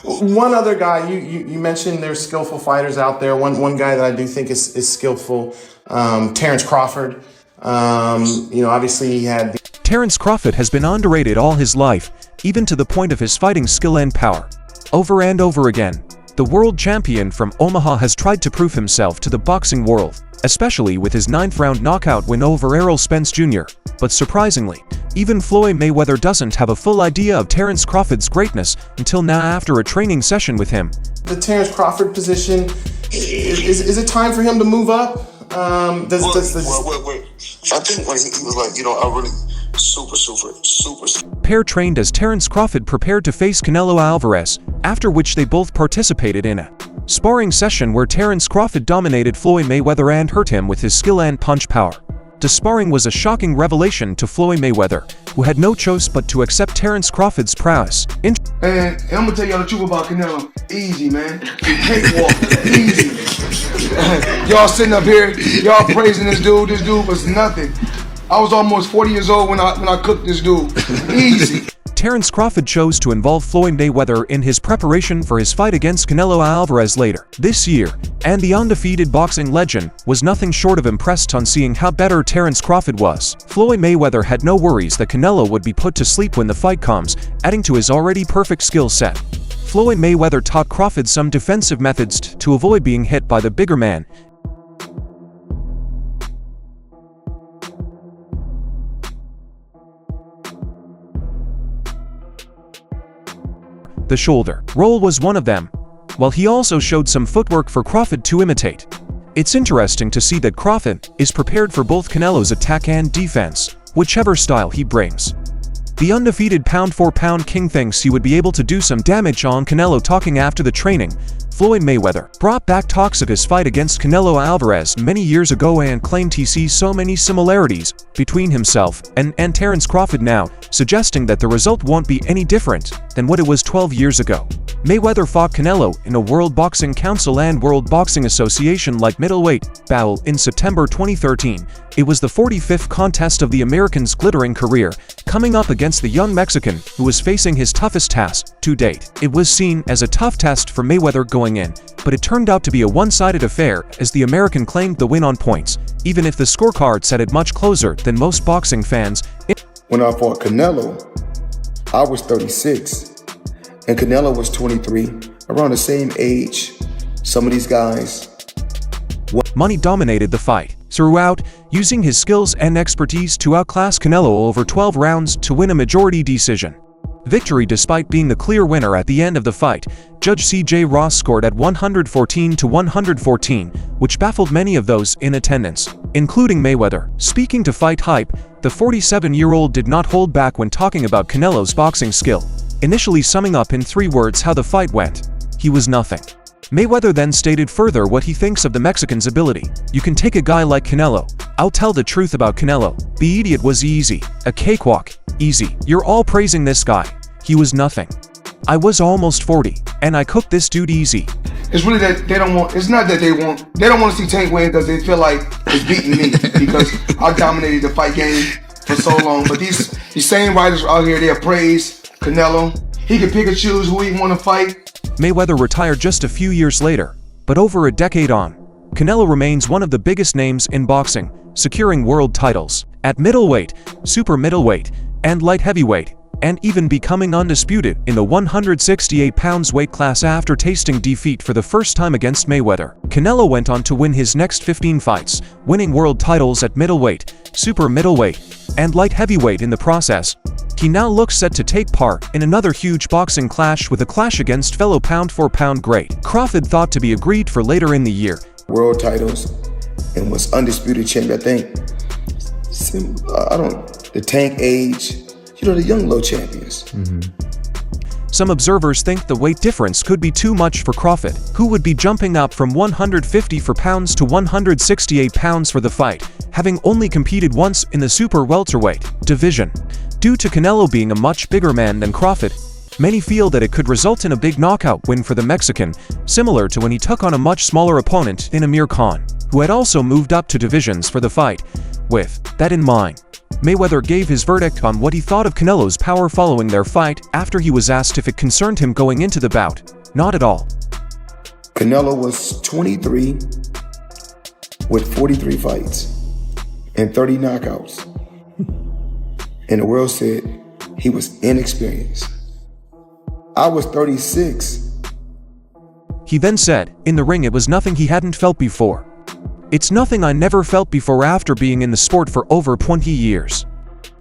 One other guy, you mentioned there's skillful fighters out there. One guy that I do think is skillful, Terence Crawford. Obviously he had... Terence Crawford has been underrated all his life, even to the point of his fighting skill and power. Over and over again, the world champion from Omaha has tried to prove himself to the boxing world, especially with his 9th-round knockout win over Errol Spence Jr. But surprisingly, even Floyd Mayweather doesn't have a full idea of Terence Crawford's greatness until now after a training session with him. The Terence Crawford position, is it time for him to move up? Wait. I think when he was like, I really super. Pair trained as Terence Crawford prepared to face Canelo Alvarez, after which they both participated in a sparring session where Terence Crawford dominated Floyd Mayweather and hurt him with his skill and punch power. The sparring was a shocking revelation to Floyd Mayweather, who had no choice but to accept Terence Crawford's prowess. And I'm gonna tell y'all the truth about Canelo. Easy, man. Cakewalk. Easy. Y'all sitting up here, y'all praising this dude. This dude was nothing. I was almost 40 years old when I cooked this dude. Easy. Terence Crawford chose to involve Floyd Mayweather in his preparation for his fight against Canelo Alvarez later this year, and the undefeated boxing legend was nothing short of impressed on seeing how better Terence Crawford was. Floyd Mayweather had no worries that Canelo would be put to sleep when the fight comes, adding to his already perfect skill set. Floyd Mayweather taught Crawford some defensive methods to avoid being hit by the bigger man. The shoulder roll was one of them, while he also showed some footwork for Crawford to imitate. It's interesting to see that Crawford is prepared for both Canelo's attack and defense, whichever style he brings. The undefeated pound-for-pound king thinks he would be able to do some damage on Canelo. Talking after the training, Floyd Mayweather brought back talks of his fight against Canelo Alvarez many years ago and claimed he sees so many similarities between himself and Terence Crawford now, suggesting that the result won't be any different than what it was 12 years ago. Mayweather fought Canelo in a World Boxing Council and World Boxing Association light middleweight battle in September 2013. It was the 45th contest of the American's glittering career, coming up against the young Mexican who was facing his toughest task to date. It was seen as a tough test for Mayweather going in, but it turned out to be a one-sided affair as the American claimed the win on points, even if the scorecard said it much closer than most boxing fans. When I fought Canelo, I was 36, and Canelo was 23, around the same age. Some of these guys... Money dominated the fight throughout, using his skills and expertise to outclass Canelo over 12 rounds to win a majority decision victory. Despite being the clear winner at the end of the fight, Judge C.J. Ross scored at 114-114, which baffled many of those in attendance, including Mayweather. Speaking to Fight Hype, the 47-year-old did not hold back when talking about Canelo's boxing skill, initially summing up in 3 words how the fight went: he was nothing. Mayweather then stated further what he thinks of the Mexican's ability. "You can take a guy like Canelo. I'll tell the truth about Canelo. The idiot was easy. A cakewalk. Easy. You're all praising this guy. He was nothing. I was almost 40, and I cooked this dude easy." It's really that they don't want, it's not that they don't want to see Tank win because they feel like it's beating me because I dominated the fight game for so long. But these same writers out here, they praise Canelo. He can pick and choose who he want to fight. Mayweather retired just a few years later, but over a decade on, Canelo remains one of the biggest names in boxing, securing world titles at middleweight, super middleweight, and light heavyweight, and even becoming undisputed in the 168 pounds weight class after tasting defeat for the first time against Mayweather. Canelo went on to win his next 15 fights, winning world titles at middleweight, super middleweight, and light heavyweight in the process. He now looks set to take part in another huge boxing clash with a clash against fellow pound-for-pound great Crawford, thought to be agreed for later in the year. World titles and was undisputed champion. I think, the Tank age, the young low champions. Some observers think the weight difference could be too much for Crawford, who would be jumping up from 154 pounds to 168 pounds for the fight, having only competed once in the super welterweight division. Due to Canelo being a much bigger man than Crawford, many feel that it could result in a big knockout win for the Mexican, similar to when he took on a much smaller opponent in Amir Khan, who had also moved up to divisions for the fight. With that in mind, Mayweather gave his verdict on what he thought of Canelo's power following their fight after he was asked if it concerned him going into the bout. Not at all. Canelo was 23 with 43 fights and 30 knockouts. And the world said he was inexperienced. I was 36. He then said, in the ring it was nothing he hadn't felt before. It's nothing I never felt before after being in the sport for over 20 years.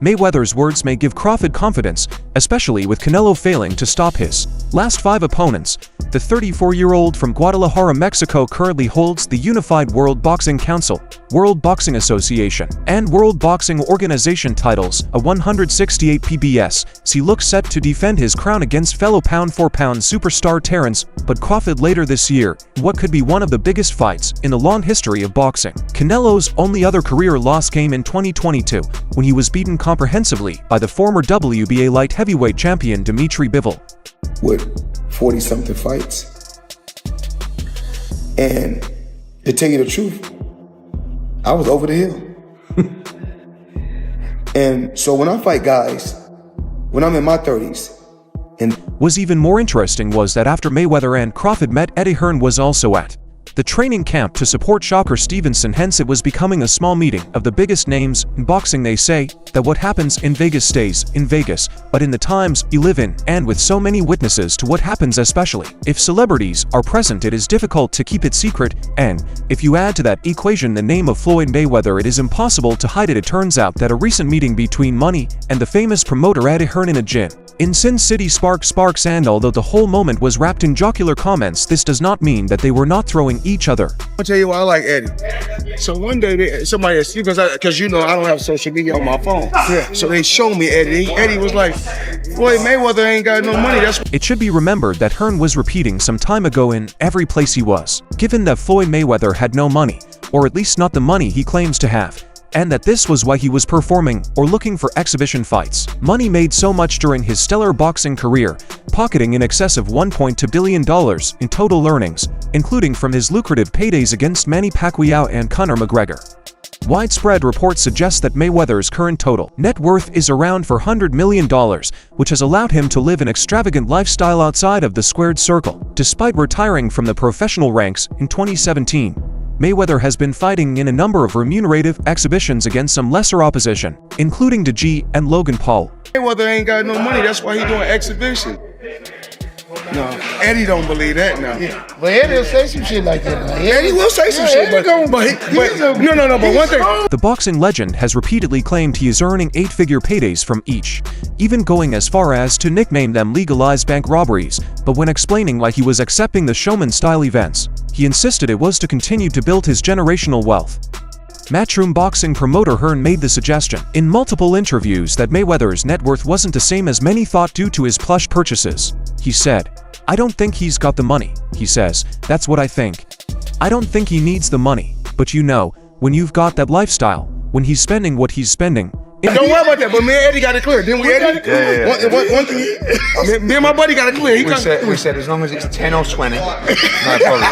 Mayweather's words may give Crawford confidence, especially with Canelo failing to stop his last 5 opponents. The 34-year-old from Guadalajara, Mexico currently holds the Unified World Boxing Council, World Boxing Association, and World Boxing Organization titles, a 168 PBS. He looks set to defend his crown against fellow pound-for-pound superstar Terence, but Crawford later this year, in what could be one of the biggest fights in the long history of boxing. Canelo's only other career loss came in 2022, when he was beaten comprehensively by the former WBA light heavyweight champion Dimitri Bivol. With 40-something fights. And to tell you the truth, I was over the hill. And so when I fight guys, when I'm in my 30s, and was even more interesting was that after Mayweather and Crawford met, Eddie Hearn was also at the training camp to support Shocker Stevenson. Hence it was becoming a small meeting of the biggest names in boxing. They say that what happens in Vegas stays in Vegas, but in the times you live in, and with so many witnesses to what happens, especially if celebrities are present, it is difficult to keep it secret. And if you add to that equation the name of Floyd Mayweather, it is impossible to hide it. It turns out that a recent meeting between Money and the famous promoter Eddie Hearn in a gym in Sin City sparks, and although the whole moment was wrapped in jocular comments, this does not mean that they were not throwing each other. I'll tell you why I like Eddie. So one day somebody asked, because you know I don't have social media on my phone. Yeah. So they showed me Eddie. Eddie was like, Floyd Mayweather ain't got no money. It should be remembered that Hearn was repeating some time ago in every place he was, given that Floyd Mayweather had no money, or at least not the money he claims to have, and that this was why he was performing or looking for exhibition fights. Money made so much during his stellar boxing career, pocketing in excess of $1.2 billion in total earnings, including from his lucrative paydays against Manny Pacquiao and Conor McGregor. Widespread reports suggest that Mayweather's current total net worth is around $400 million, which has allowed him to live an extravagant lifestyle outside of the squared circle. Despite retiring from the professional ranks in 2017, Mayweather has been fighting in a number of remunerative exhibitions against some lesser opposition, including DeG and Logan Paul. Mayweather ain't got no money, that's why he doing exhibition. No, Eddie don't believe that now. Yeah. But Eddie will say some shit like that. Like, Eddie will say some shit, but no, one thing. The boxing legend has repeatedly claimed he is earning 8-figure paydays from each, even going as far as to nickname them legalized bank robberies. But when explaining why he was accepting the showman-style events, he insisted it was to continue to build his generational wealth. Matchroom boxing promoter Hearn made the suggestion in multiple interviews that Mayweather's net worth wasn't the same as many thought due to his plush purchases. He said, "I don't think he's got the money," he says. "That's what I think. I don't think he needs the money, but you know, when you've got that lifestyle, when he's spending what he's spending." Don't worry about that, but me and Eddie got it clear. Didn't we, Eddie? Yeah. One thing, me and my buddy got it clear. We said as long as it's 10 or 20, no problem.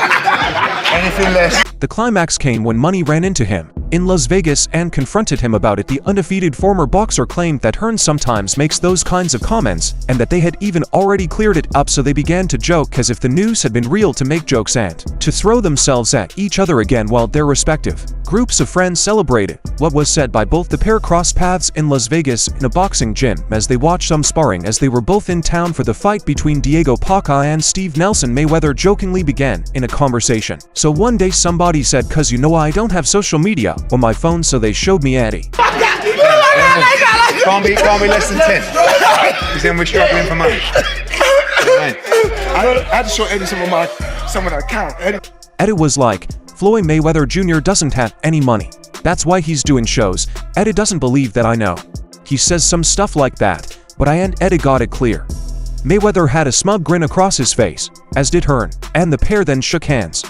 Anything less. The climax came when Money ran into him in Las Vegas and confronted him about it. The undefeated former boxer claimed that Hearn sometimes makes those kinds of comments and that they had even already cleared it up, so they began to joke as if the news had been real, to make jokes and to throw themselves at each other again while their respective groups of friends celebrated what was said by both. The pair crossed paths in Las Vegas in a boxing gym as they watched some sparring as they were both in town for the fight between Diego Paca and Steve Nelson. Mayweather jokingly began in a conversation, "So one day somebody said, 'cause you know I don't have social media on my phone, so they showed me Eddie.'" Can't be less than 10. Because then we're struggling for money. I had to show Eddie some of the account. Eddie was like, "Floyd Mayweather Jr. doesn't have any money. That's why he's doing shows. Eddie doesn't believe that, I know." He says some stuff like that, but I and Eddie got it clear. Mayweather had a smug grin across his face, as did Hearn, and the pair then shook hands.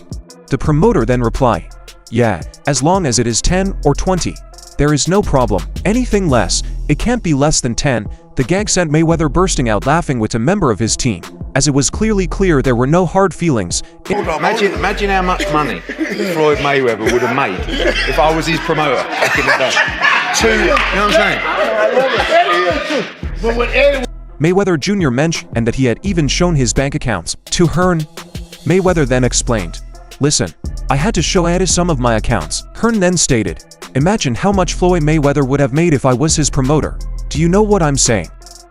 The promoter then replied, "Yeah, as long as it is 10 or 20. There is no problem. Anything less, it can't be less than 10. The gag sent Mayweather bursting out laughing with a member of his team, as it was clearly clear there were no hard feelings. Imagine how much money Floyd Mayweather would have made if I was his promoter back in the day. two, you know what I'm saying? But when Eddie Mayweather Jr. mentioned and that he had even shown his bank accounts to Hearn. Mayweather then explained, "Listen, I had to show Eddie some of my accounts." Hearn then stated, "Imagine how much Floyd Mayweather would have made if I was his promoter. Do you know what I'm saying?"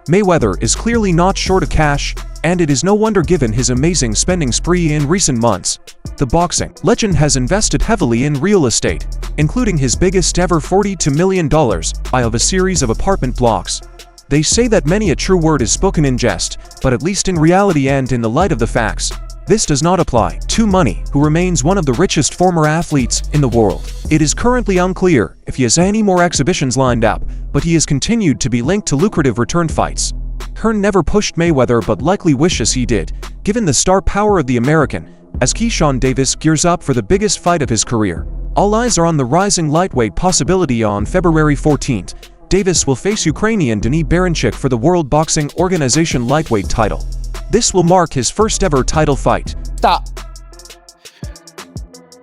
Mayweather is clearly not short of cash, and it is no wonder given his amazing spending spree in recent months. The boxing legend has invested heavily in real estate, including his biggest ever $42 million buy of a series of apartment blocks. They say that many a true word is spoken in jest, but at least in reality and in the light of the facts, this does not apply to Money, who remains one of the richest former athletes in the world. It is currently unclear if he has any more exhibitions lined up, but he has continued to be linked to lucrative return fights. Hearn never pushed Mayweather but likely wishes he did, given the star power of the American, as Kesan Davis gears up for the biggest fight of his career. All eyes are on the rising lightweight possibility on February 14th. Davis will face Ukrainian Denis Berinchyk for the World Boxing Organization lightweight title. This will mark his first ever title fight. Stop.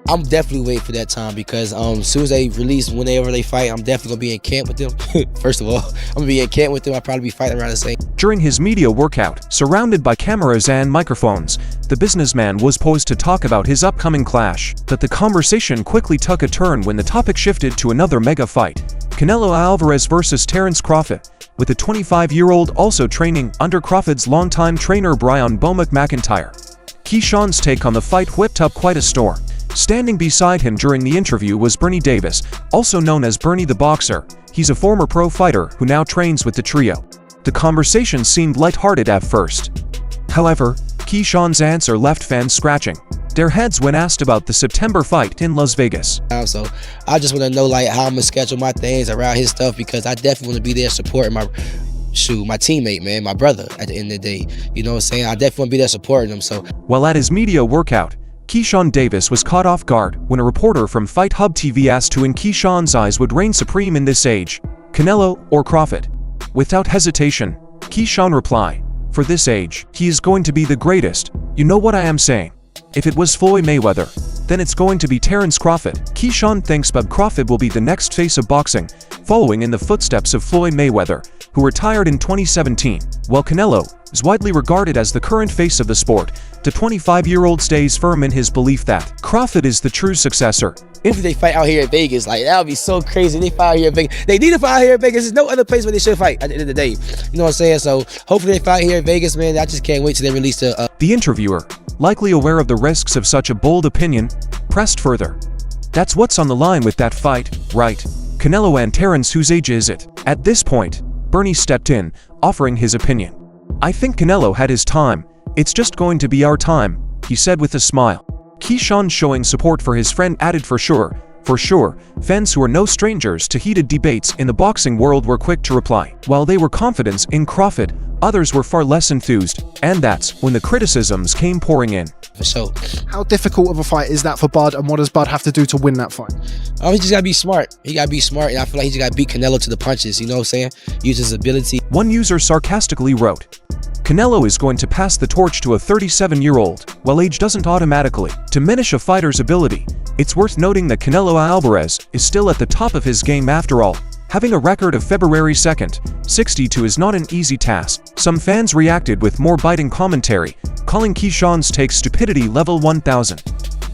I'm definitely waiting for that time because as soon as they release whenever they fight, I'm definitely gonna be in camp with them. First of all, I'm gonna be in camp with them. I'll probably be fighting around the same. During his media workout, surrounded by cameras and microphones, the businessman was poised to talk about his upcoming clash, but the conversation quickly took a turn when the topic shifted to another mega fight: Canelo Alvarez versus Terence Crawford, with the 25-year-old also training under Crawford's longtime trainer Brian "Bo" McIntyre. Kesan's take on the fight whipped up quite a storm. Standing beside him during the interview was Bernie Davis, also known as Bernie the Boxer. He's a former pro fighter who now trains with the trio. The conversation seemed lighthearted at first. However, Kesan's answer left fans scratching their heads when asked about the September fight in Las Vegas. So I just want to know like how I'm gonna schedule my things around his stuff because I definitely want to be there supporting my teammate, man, my brother at the end of the day. You know what I'm saying? I definitely want to be there supporting him. So while at his media workout, Kesan Davis was caught off guard when a reporter from Fight Hub TV asked who in Kesan's eyes would reign supreme in this age, Canelo or Crawford. Without hesitation, Kesan replied, "For this age, he is going to be the greatest. You know what I am saying? If it was Floyd Mayweather, then it's going to be Terence Crawford." Kesan thinks Bub Crawford will be the next face of boxing, following in the footsteps of Floyd Mayweather, who retired in 2017. While Canelo is widely regarded as the current face of the sport, the 25-year-old stays firm in his belief that Crawford is the true successor. if they fight out here in Vegas, like that would be so crazy. They fight out here in Vegas. They need to fight out here in Vegas. There's no other place where they should fight at the end of the day. You know what I'm saying? So hopefully they fight here in Vegas, man. I just can't wait till they release the. The interviewer, likely aware of the risks of such a bold opinion, pressed further. "That's what's on the line with that fight, right? Canelo and Terence, whose age is it?" At this point, Bernie stepped in, offering his opinion. "I think Canelo had his time. It's just going to be our time," he said with a smile. Kesan, showing support for his friend, added, For sure, fans who are no strangers to heated debates in the boxing world were quick to reply. While they were confident in Crawford, others were far less enthused, and that's when the criticisms came pouring in. For sure. How difficult of a fight is that for Bud, and what does Bud have to do to win that fight? He just gotta be smart. He gotta be smart, and I feel like he just gotta beat Canelo to the punches, you know what I'm saying? Use his ability. One user sarcastically wrote, "Canelo is going to pass the torch to a 37-year-old, while age doesn't automatically diminish a fighter's ability. It's worth noting that Canelo Alvarez is still at the top of his game after all. Having a record of February 2nd, 62 is not an easy task." Some fans reacted with more biting commentary, calling Kesan's take stupidity level 1000.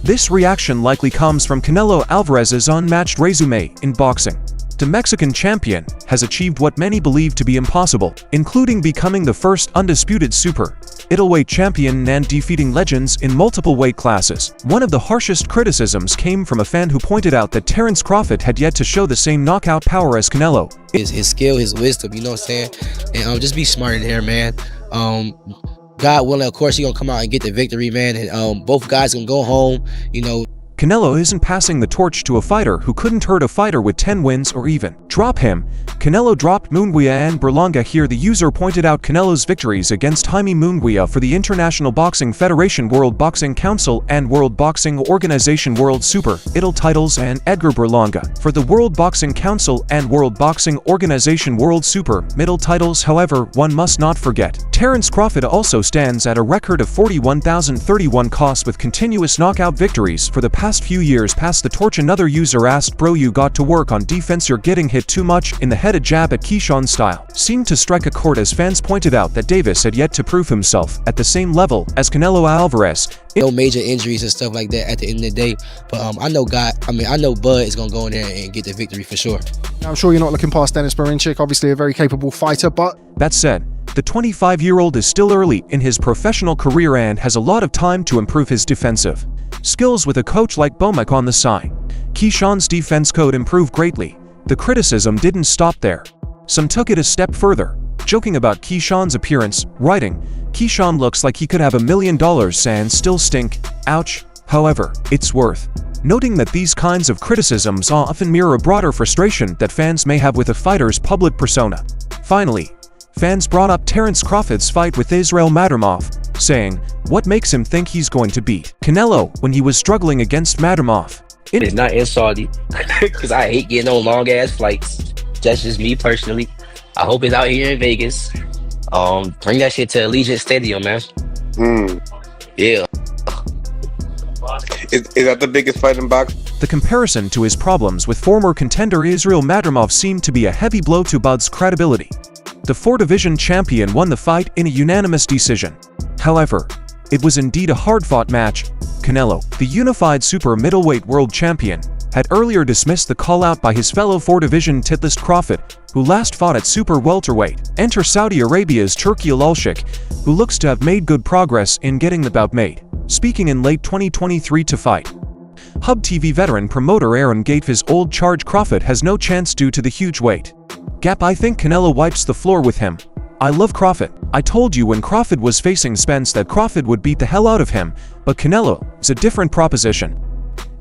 This reaction likely comes from Canelo Alvarez's unmatched resume in boxing. The Mexican champion has achieved what many believe to be impossible, including becoming the first undisputed super middleweight champion and defeating legends in multiple weight classes. One of the harshest criticisms came from a fan who pointed out that Terence Crawford had yet to show the same knockout power as Canelo. His skill, his wisdom, you know what I'm saying? And just be smart in here, man. God willing, of course, he gonna come out and get the victory, man. And both guys gonna go home, you know. Canelo isn't passing the torch to a fighter who couldn't hurt a fighter with 10 wins or even drop him. Canelo dropped Munguia and Berlanga here. The user pointed out Canelo's victories against Jaime Munguia for the International Boxing Federation, World Boxing Council, and World Boxing Organization World Super middle titles, and Edgar Berlanga for the World Boxing Council and World Boxing Organization World Super middle titles. However, one must not forget, Terence Crawford also stands at a record of 41,031 costs with continuous knockout victories for the past past few years passed the torch. Another user asked, bro, you got to work on defense, you're getting hit too much in the head. A jab at Kesan style seemed to strike a chord as fans pointed out that Davis had yet to prove himself at the same level as Canelo Alvarez. No major injuries and stuff like that at the end of the day, but I know Bud is gonna go in there and get the victory for sure. I'm sure you're not looking past Dennis Berinchik, obviously a very capable fighter, but that said, the 25-year-old is still early in his professional career and has a lot of time to improve his defensive skills with a coach like Bomac on the side. Kesan's defense could improve greatly. The criticism didn't stop there. Some took it a step further, joking about Kesan's appearance, writing, "Kesan looks like he could have $1 million and still stink. Ouch." However, it's worth noting that these kinds of criticisms often mirror a broader frustration that fans may have with a fighter's public persona. Finally, fans brought up Terence Crawford's fight with Israel Madrimov, saying, what makes him think he's going to beat Canelo when he was struggling against Madrimov? It is not in Saudi, because I hate getting on long-ass flights. That's just me personally. I hope it's out here in Vegas. Bring that shit to Allegiant Stadium, man. Yeah. Is that the biggest fight in boxing? The comparison to his problems with former contender Israel Madrimov seemed to be a heavy blow to Bud's credibility. The 4-division champion won the fight in a unanimous decision. However, it was indeed a hard-fought match. Canelo, the unified super middleweight world champion, had earlier dismissed the call-out by his fellow 4-division titlist Crawford, who last fought at super welterweight. Enter Saudi Arabia's Turki Alalshik, who looks to have made good progress in getting the bout made, speaking in late 2023 to fight. Hub TV veteran promoter Aaron gave his old charge Crawford has no chance due to the huge weight gap. I think Canelo wipes the floor with him. I love Crawford. I told you when Crawford was facing Spence that Crawford would beat the hell out of him, but Canelo is a different proposition.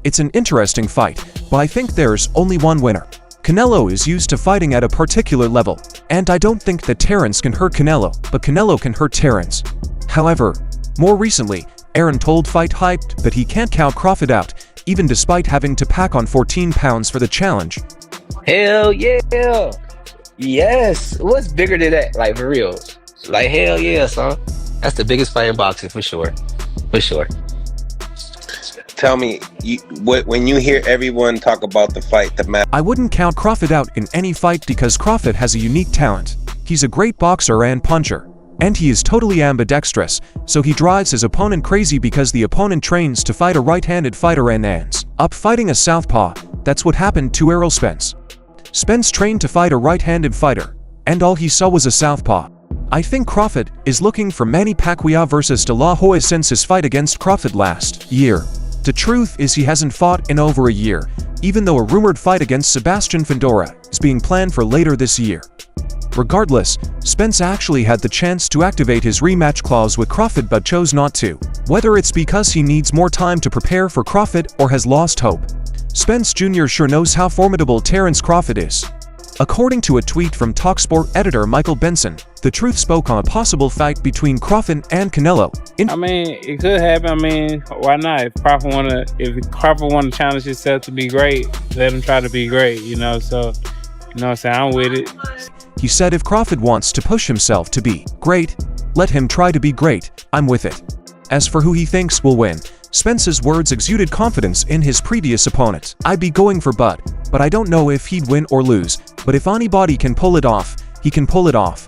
It's an interesting fight, but I think there's only one winner. Canelo is used to fighting at a particular level, and I don't think that Terence can hurt Canelo, but Canelo can hurt Terence. However, more recently, Aaron told Fight Hyped that he can't count Crawford out, even despite having to pack on 14 pounds for the challenge. Hell yeah! Yes! What's bigger than that? Like, for real. Like, hell yeah, son. That's the biggest fight in boxing, for sure. For sure. Tell me, when you hear everyone talk about the fight, the match. I wouldn't count Crawford out in any fight because Crawford has a unique talent. He's a great boxer and puncher. And he is totally ambidextrous, so he drives his opponent crazy because the opponent trains to fight a right-handed fighter and ends up fighting a southpaw. That's what happened to Errol Spence. Spence trained to fight a right-handed fighter, and all he saw was a southpaw. I think Crawford is looking for Manny Pacquiao versus De La Hoya since his fight against Crawford last year. The truth is he hasn't fought in over a year, even though a rumored fight against Sebastian Fundora is being planned for later this year. Regardless, Spence actually had the chance to activate his rematch clause with Crawford but chose not to. Whether it's because he needs more time to prepare for Crawford or has lost hope, Spence Jr. sure knows how formidable Terence Crawford is. According to a tweet from TalkSport editor Michael Benson, the truth spoke on a possible fight between Crawford and Canelo. I mean, it could happen. I mean, why not? If Crawford wanna challenge himself to be great, let him try to be great, you know, so, you know what I'm saying, I'm with it. He said if Crawford wants to push himself to be great, let him try to be great, I'm with it. As for who he thinks will win, Spence's words exuded confidence in his previous opponent. I'd be going for Bud, but I don't know if he'd win or lose, but if anybody can pull it off, he can pull it off.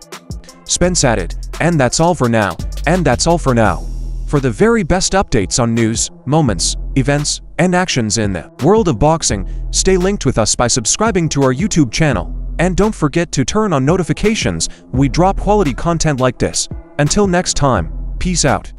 Spence added, and that's all for now, and that's all for now. For the very best updates on news, moments, events, and actions in the world of boxing, stay linked with us by subscribing to our YouTube channel. And don't forget to turn on notifications when we drop quality content like this. Until next time, peace out.